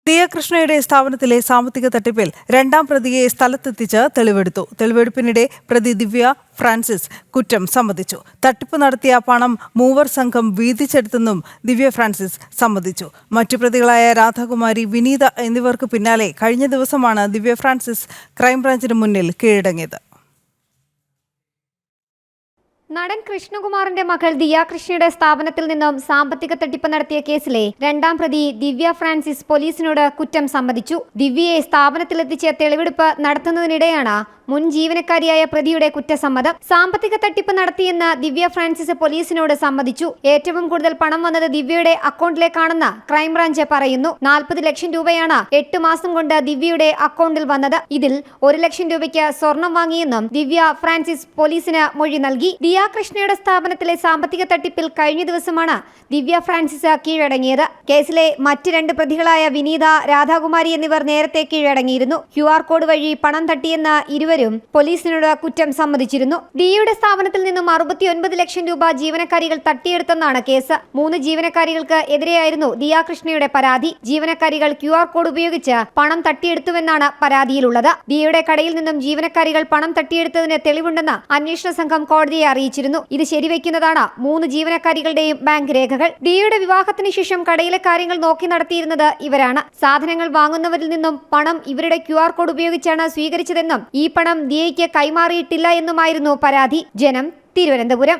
ദിയകൃഷ്ണയുടെ സ്ഥാപനത്തിലെ സാമ്പത്തിക തട്ടിപ്പിൽ രണ്ടാം പ്രതിയെ സ്ഥലത്തെത്തിച്ച് തെളിവെടുത്തു. തെളിവെടുപ്പിനിടെ പ്രതി ദിവ്യ ഫ്രാൻസിസ് കുറ്റം സമ്മതിച്ചു. തട്ടിപ്പ് നടത്തിയ പണം മൂവർ സംഘം വീതിച്ചെടുത്തെന്നും ദിവ്യ ഫ്രാൻസിസ് സമ്മതിച്ചു. മറ്റു പ്രതികളായ രാധാകുമാരി, വിനീത എന്നിവർക്ക് പിന്നാലെ കഴിഞ്ഞ ദിവസമാണ് ദിവ്യ ഫ്രാൻസിസ് ക്രൈംബ്രാഞ്ചിന് മുന്നിൽ കീഴടങ്ങിയത്. നടൻ കൃഷ്ണകുമാറിന്റെ മകൾ ദിയാകൃഷ്ണയുടെ സ്ഥാപനത്തിൽ നിന്നും സാമ്പത്തിക തട്ടിപ്പ് നടത്തിയ കേസിലെ രണ്ടാം പ്രതി ദിവ്യ ഫ്രാൻസിസ് പോലീസിനോട് കുറ്റം സമ്മതിച്ചു. ദിവ്യയെ സ്ഥാപനത്തിലെത്തിച്ച് തെളിവെടുപ്പ് നടത്തുന്നതിനിടെയാണ് മുൻ ജീവനക്കാരിയായ പ്രതിയുടെ കുറ്റസമ്മതം. സാമ്പത്തിക തട്ടിപ്പ് നടത്തിയെന്ന് ദിവ്യ ഫ്രാൻസിസ് പോലീസിനോട് സമ്മതിച്ചു. ഏറ്റവും കൂടുതൽ പണം വന്നത് ദിവ്യയുടെ അക്കൗണ്ടിലേക്കാണെന്ന് ക്രൈംബ്രാഞ്ച് പറയുന്നു. 40 ലക്ഷം രൂപയാണ് 8 മാസം കൊണ്ട് ദിവ്യയുടെ അക്കൗണ്ടിൽ വന്നത്. ഇതിൽ 1 ലക്ഷം രൂപയ്ക്ക് സ്വർണം വാങ്ങിയെന്നും ദിവ്യ ഫ്രാൻസിസ് പോലീസിന് മൊഴി നൽകി. ദിയാകൃഷ്ണയുടെ സ്ഥാപനത്തിലെ സാമ്പത്തിക തട്ടിപ്പിൽ കഴിഞ്ഞ ദിവസമാണ് ദിവ്യ ഫ്രാൻസിസ് കീഴടങ്ങിയത്. കേസിലെ മറ്റ് 2 പ്രതികളായ വിനീത, രാധാകുമാരി എന്നിവർ നേരത്തെ കീഴടങ്ങിയിരുന്നു. QR കോഡ് വഴി പണം തട്ടിയെന്ന് ഇരുവരും പോലീസിനോട് കുറ്റം സമ്മതിച്ചിരുന്നു. ഡിയുടെ സ്ഥാപനത്തിൽ നിന്നും 69 ലക്ഷം രൂപ ജീവനക്കാരികൾ തട്ടിയെടുത്തെന്നാണ് കേസ്. 3 ജീവനക്കാരികൾക്ക് എതിരെയായിരുന്നു ദിയാകൃഷ്ണയുടെ പരാതി. ജീവനക്കാരികൾ QR കോഡ് ഉപയോഗിച്ച് പണം തട്ടിയെടുത്തുവെന്നാണ് പരാതിയിലുള്ളത്. ദിയുടെ കടയിൽ നിന്നും ജീവനക്കാരികൾ പണം തട്ടിയെടുത്തതിന് തെളിവുണ്ടെന്ന് അന്വേഷണ സംഘം കോടതിയെ അറിയിച്ചിരുന്നു. ഇത് ശരിവെക്കുന്നതാണ് 3 ജീവനക്കാരികളുടെയും ബാങ്ക് രേഖകൾ. ഡിയുടെ വിവാഹത്തിന് ശേഷം കടയിലെ കാര്യങ്ങൾ നോക്കി നടത്തിയിരുന്നത് ഇവരാണ്. സാധനങ്ങൾ വാങ്ങുന്നവരിൽ നിന്നും പണം ഇവരുടെ QR കോഡ് ഉപയോഗിച്ചാണ് സ്വീകരിച്ചതെന്നും ഈ പണം ദിയയ്ക്ക് കൈമാറിയിട്ടില്ല എന്നുമായിരുന്നു പരാതി. ജനം, തിരുവനന്തപുരം.